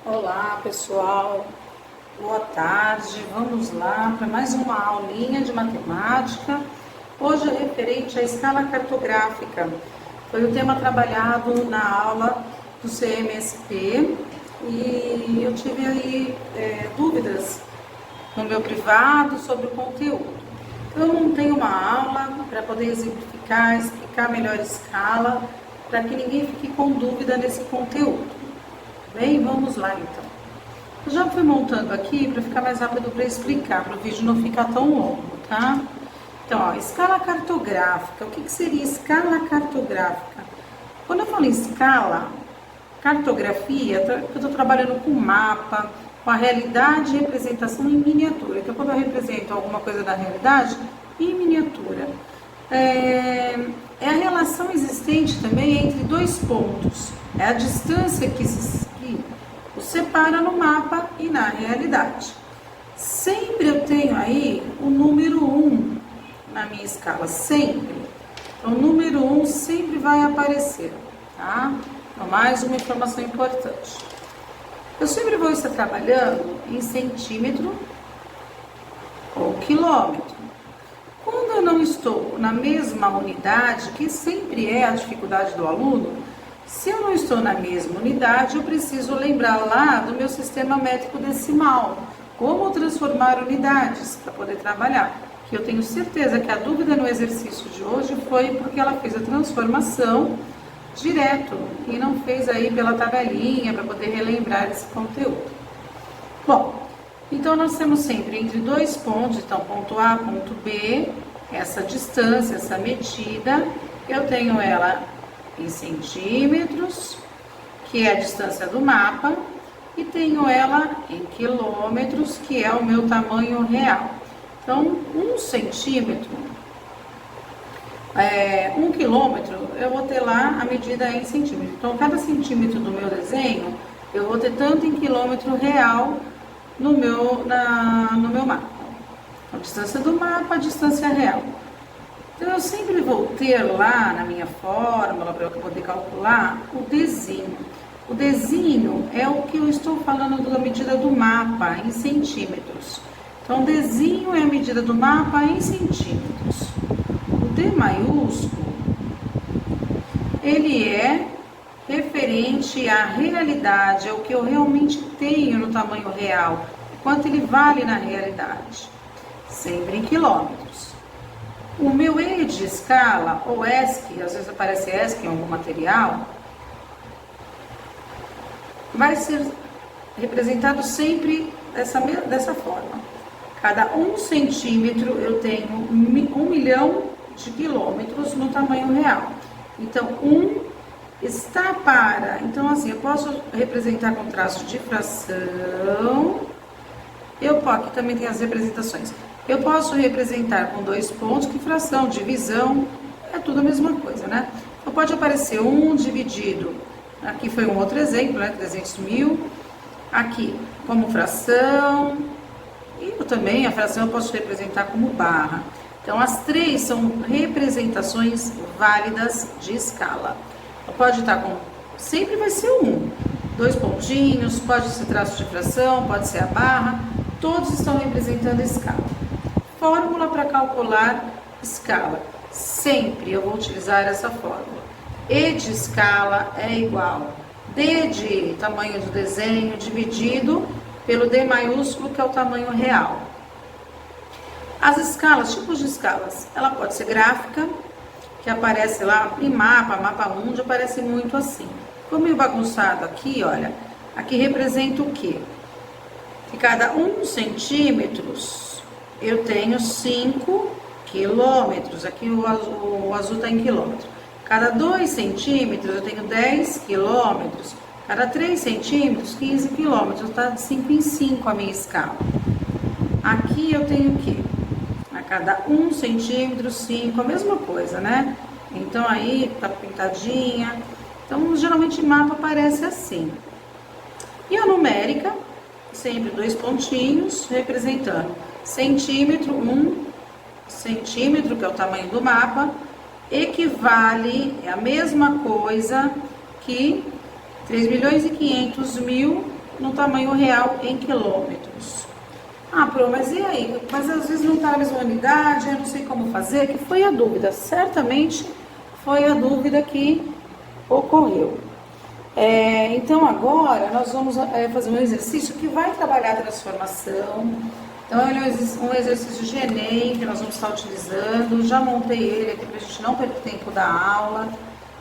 Olá pessoal, boa tarde, vamos lá para mais uma aulinha de matemática. Hoje é referente à escala cartográfica, foi o tema trabalhado na aula do CMSP e eu tive aí dúvidas no meu privado sobre o conteúdo. Então eu montei uma aula para poder exemplificar, explicar melhor a escala, para que ninguém fique com dúvida nesse conteúdo. Bem, vamos lá então. Eu já fui montando aqui para ficar mais rápido para explicar, para o vídeo não ficar tão longo, tá? Então, ó, escala cartográfica. O que seria escala cartográfica? Quando eu falo em escala, cartografia, eu estou trabalhando com mapa, com a realidade e representação em miniatura. Então, quando eu represento alguma coisa da realidade em miniatura. É a relação existente também entre dois pontos. É a distância que os separa no mapa e na realidade. Sempre eu tenho aí o número 1 na minha escala, sempre. Então, o número 1 sempre vai aparecer, tá? Então, mais uma informação importante. Eu sempre vou estar trabalhando em centímetro ou quilômetro. Quando eu não estou na mesma unidade, que sempre é a dificuldade do aluno, se eu não estou na mesma unidade, eu preciso lembrar lá do meu sistema métrico decimal, como transformar unidades para poder trabalhar. Que eu tenho certeza que a dúvida no exercício de hoje foi porque ela fez a transformação direto e não fez aí pela tabelinha para poder relembrar esse conteúdo. Bom, então nós temos sempre entre dois pontos, então ponto A, ponto B, essa distância, essa medida, eu tenho ela em centímetros, que é a distância do mapa, e tenho ela em quilômetros, que é o meu tamanho real. Então, 1 centímetro, 1 quilômetro, eu vou ter lá a medida em centímetro. Então, cada centímetro do meu desenho, eu vou ter tanto em quilômetro real no meu mapa. A distância do mapa, a distância real. Então, eu sempre vou ter lá na minha fórmula, para eu poder calcular, o desenho. O desenho é o que eu estou falando da medida do mapa, em centímetros. Então, o desenho é a medida do mapa em centímetros. O D maiúsculo, ele é referente à realidade, é o que eu realmente tenho no tamanho real, quanto ele vale na realidade, sempre em quilômetros. O meu E de escala, ou ESC, às vezes aparece ESC em algum material, vai ser representado sempre dessa forma. Cada 1 centímetro eu tenho 1 milhão de quilômetros no tamanho real. Então, 1 está para... Então, assim, eu posso representar com traço de fração. Aqui também tem as representações. Eu posso representar com 2 pontos, que fração, divisão, é tudo a mesma coisa, né? Então, pode aparecer 1 dividido, aqui foi um outro exemplo, né? 300 mil, aqui como fração, e também a fração eu posso representar como barra. Então, as 3 são representações válidas de escala. Pode estar com, sempre vai ser 1, 2 pontinhos, pode ser traço de fração, pode ser a barra, todos estão representando escala. Fórmula para calcular escala. Sempre eu vou utilizar essa fórmula. E de escala é igual D de tamanho do desenho dividido pelo D maiúsculo, que é o tamanho real. As escalas, tipos de escalas, ela pode ser gráfica, que aparece lá em mapa mundi, aparece muito assim. Ficou meio bagunçado aqui, olha. Aqui representa o quê? Que cada 1 centímetros eu tenho 5 quilômetros. Aqui o azul está em quilômetro. Cada 2 centímetros eu tenho 10 quilômetros. Cada 3 centímetros, 15 quilômetros. Está de 5 em 5 a minha escala. Aqui eu tenho o quê? A cada 1 centímetro, 5, a mesma coisa, né? Então, aí tá pintadinha. Então, geralmente, mapa aparece assim. E a numérica, sempre 2 pontinhos, representando centímetro, 1 centímetro, que é o tamanho do mapa, equivale, é a mesma coisa que 3.500.000 no tamanho real em quilômetros. Ah, Pro, mas e aí? Mas às vezes não está na mesma unidade, eu não sei como fazer, que foi a dúvida. Certamente foi a dúvida que ocorreu. Então agora nós vamos fazer um exercício que vai trabalhar a transformação. Então ele é um exercício de Enem que nós vamos estar utilizando. Já montei ele aqui para a gente não perder tempo da aula.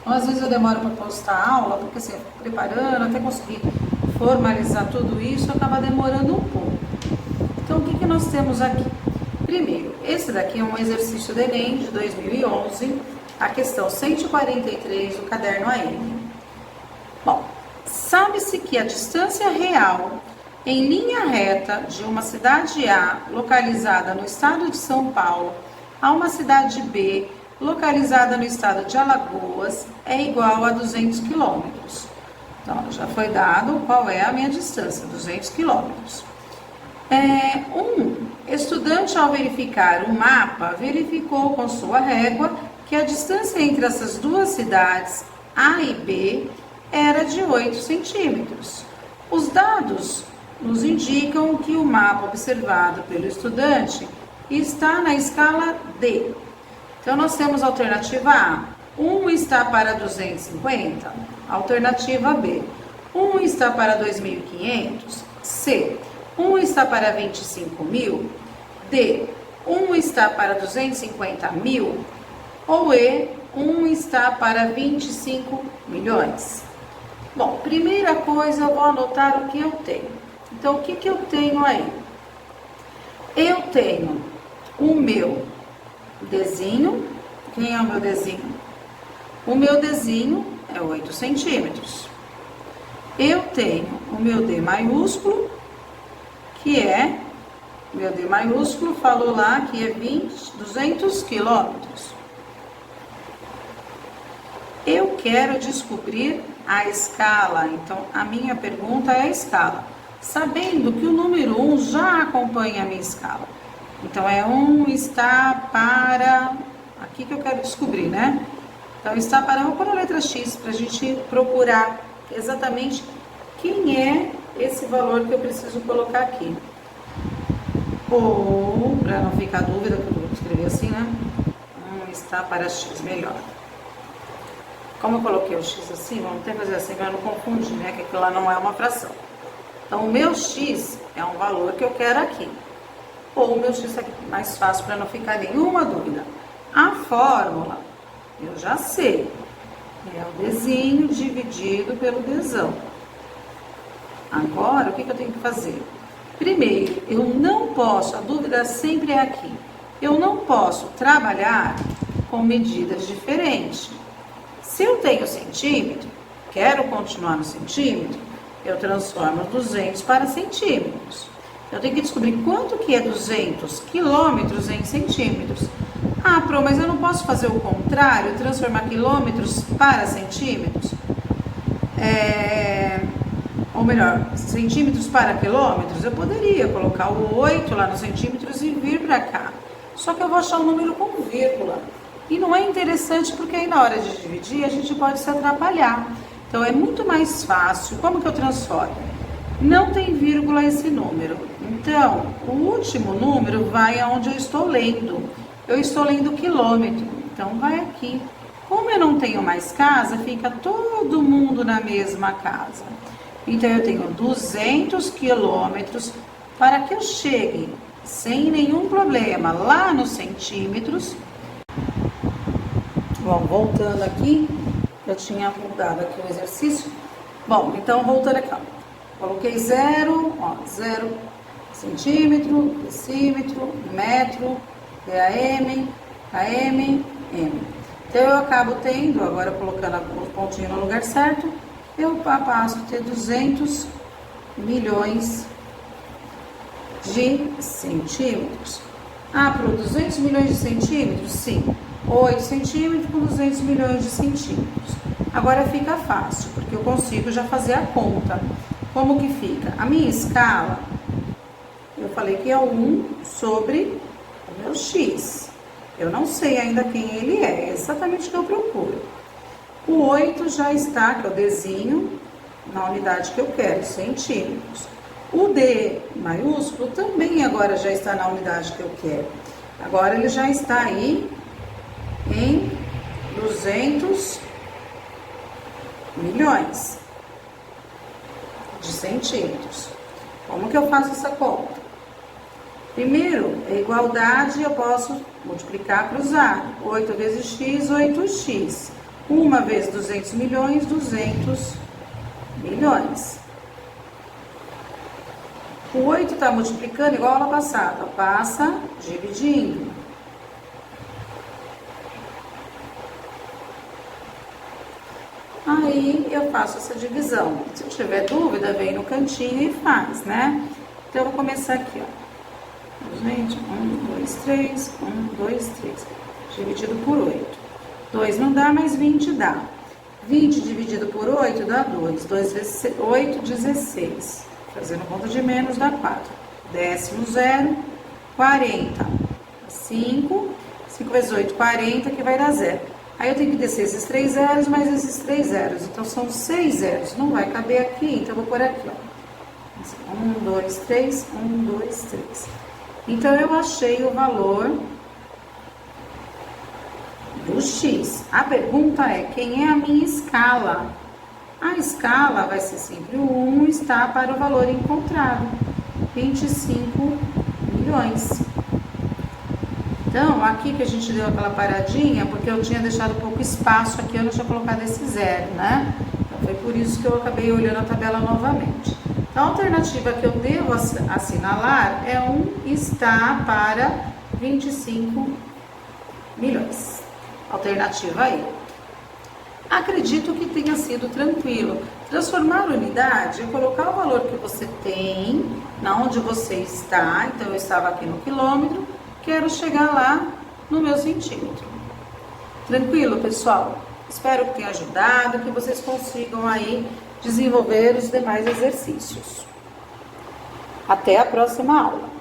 Então, às vezes eu demoro para postar a aula, porque assim, eu fico preparando, até conseguir formalizar tudo isso, acaba demorando um pouco. Então o que nós temos aqui? Primeiro, esse daqui é um exercício do Enem de 2011, a questão 143 do caderno AM. Bom, sabe-se que a distância real em linha reta de uma cidade A, localizada no estado de São Paulo, a uma cidade B, localizada no estado de Alagoas, é igual a 200 quilômetros. Então, já foi dado qual é a minha distância, 200 quilômetros. Um estudante, ao verificar o mapa, verificou com sua régua que a distância entre essas duas cidades, A e B, era de 8 centímetros. Os dados nos indicam que o mapa observado pelo estudante está na escala D. Então, nós temos a alternativa A, 1 está para 250, alternativa B, 1 está para 2.500, C, 1 está para 25 mil, D, 1 está para 250 mil, ou E, 1 está para 25 milhões. Bom, primeira coisa, eu vou anotar o que eu tenho. Então, o que eu tenho aí? Eu tenho o meu desenho. Quem é o meu desenho? O meu desenho é 8 centímetros. Eu tenho o meu D maiúsculo, que é, meu D maiúsculo falou lá que é 200 quilômetros. Eu quero descobrir a escala, então a minha pergunta é a escala. Sabendo que o número 1 já acompanha a minha escala. Então, 1 está para... Aqui que eu quero descobrir, né? Então, está para... Vou pôr a letra X para a gente procurar exatamente quem é esse valor que eu preciso colocar aqui. Ou, para não ficar dúvida, que eu vou escrever assim, né? 1 está para X, melhor. Como eu coloquei o X assim, vamos até fazer assim para não confundir, né? Que aquilo lá não é uma fração. Então, o meu X é um valor que eu quero aqui. Ou o meu X é mais fácil para não ficar nenhuma dúvida. A fórmula, eu já sei. É o Dzinho dividido pelo Dzão. Agora, o que eu tenho que fazer? Primeiro, eu não posso, a dúvida sempre é aqui. Eu não posso trabalhar com medidas diferentes. Se eu tenho centímetro, quero continuar no centímetro, eu transformo 200 para centímetros. Eu tenho que descobrir quanto que é 200 quilômetros em centímetros. Ah, Pro, mas eu não posso fazer o contrário, transformar quilômetros para centímetros? Ou melhor, centímetros para quilômetros? Eu poderia colocar o 8 lá nos centímetros e vir para cá. Só que eu vou achar um número com vírgula. E não é interessante porque aí na hora de dividir a gente pode se atrapalhar. Então, é muito mais fácil. Como que eu transformo? Não tem vírgula esse número. Então, o último número vai aonde eu estou lendo. Eu estou lendo quilômetro. Então, vai aqui. Como eu não tenho mais casa, fica todo mundo na mesma casa. Então, eu tenho 200 quilômetros para que eu chegue sem nenhum problema lá nos centímetros. Bom, voltando aqui. Eu tinha mudado aqui o exercício. Bom, então voltando aqui, ó. Coloquei 0 centímetro, decímetro, metro, DAM, KM, M. Então eu acabo tendo, agora colocando os pontinhos no lugar certo, eu passo a ter 200 milhões de centímetros. Ah, para 200 milhões de centímetros? Sim. 8 centímetros com 200 milhões de centímetros. Agora fica fácil, porque eu consigo já fazer a conta. Como que fica? A minha escala, eu falei que é 1 sobre o meu X. Eu não sei ainda quem ele é exatamente o que eu procuro. O 8 já está, que é o Dzinho, na unidade que eu quero, centímetros. O D maiúsculo também agora já está na unidade que eu quero. Agora ele já está aí em 200 milhões de centímetros. Como que eu faço essa conta? Primeiro, a igualdade eu posso multiplicar cruzado. 8 vezes x, 8x. 1 vezes 200 milhões, 200 milhões. O 8 está multiplicando igual a aula passada. Passa dividindo. Aí eu faço essa divisão. Se eu tiver dúvida, vem no cantinho e faz, né? Então, eu vou começar aqui, ó. Gente, 1, 2, 3, 1, 2, 3. Dividido por 8. 2 não dá, mas 20 dá. 20 dividido por 8 dá 2. 2 vezes 8, 16. Fazendo conta de menos dá 4. Décimo zero, 40. 5. 5 vezes 8, 40, que vai dar 0. Aí eu tenho que descer esses 3 zeros, mais esses 3 zeros. Então, são 6 zeros. Não vai caber aqui, então eu vou pôr aqui, ó. 1, 2, 3, 1, 2, 3. Então, eu achei o valor do x. A pergunta é, quem é a minha escala? A escala vai ser sempre o 1 está para o valor encontrado, 25 milhões. Então, aqui que a gente deu aquela paradinha, porque eu tinha deixado pouco espaço aqui, eu não tinha colocado esse zero, né? Então, foi por isso que eu acabei olhando a tabela novamente. Então, a alternativa que eu devo assinalar é 1 está para 25 milhões. Alternativa aí. Acredito que tenha sido tranquilo. Transformar unidade é colocar o valor que você tem, na onde você está. Então, eu estava aqui no quilômetro, quero chegar lá no meu centímetro. Tranquilo, pessoal? Espero que tenha ajudado, que vocês consigam aí desenvolver os demais exercícios. Até a próxima aula.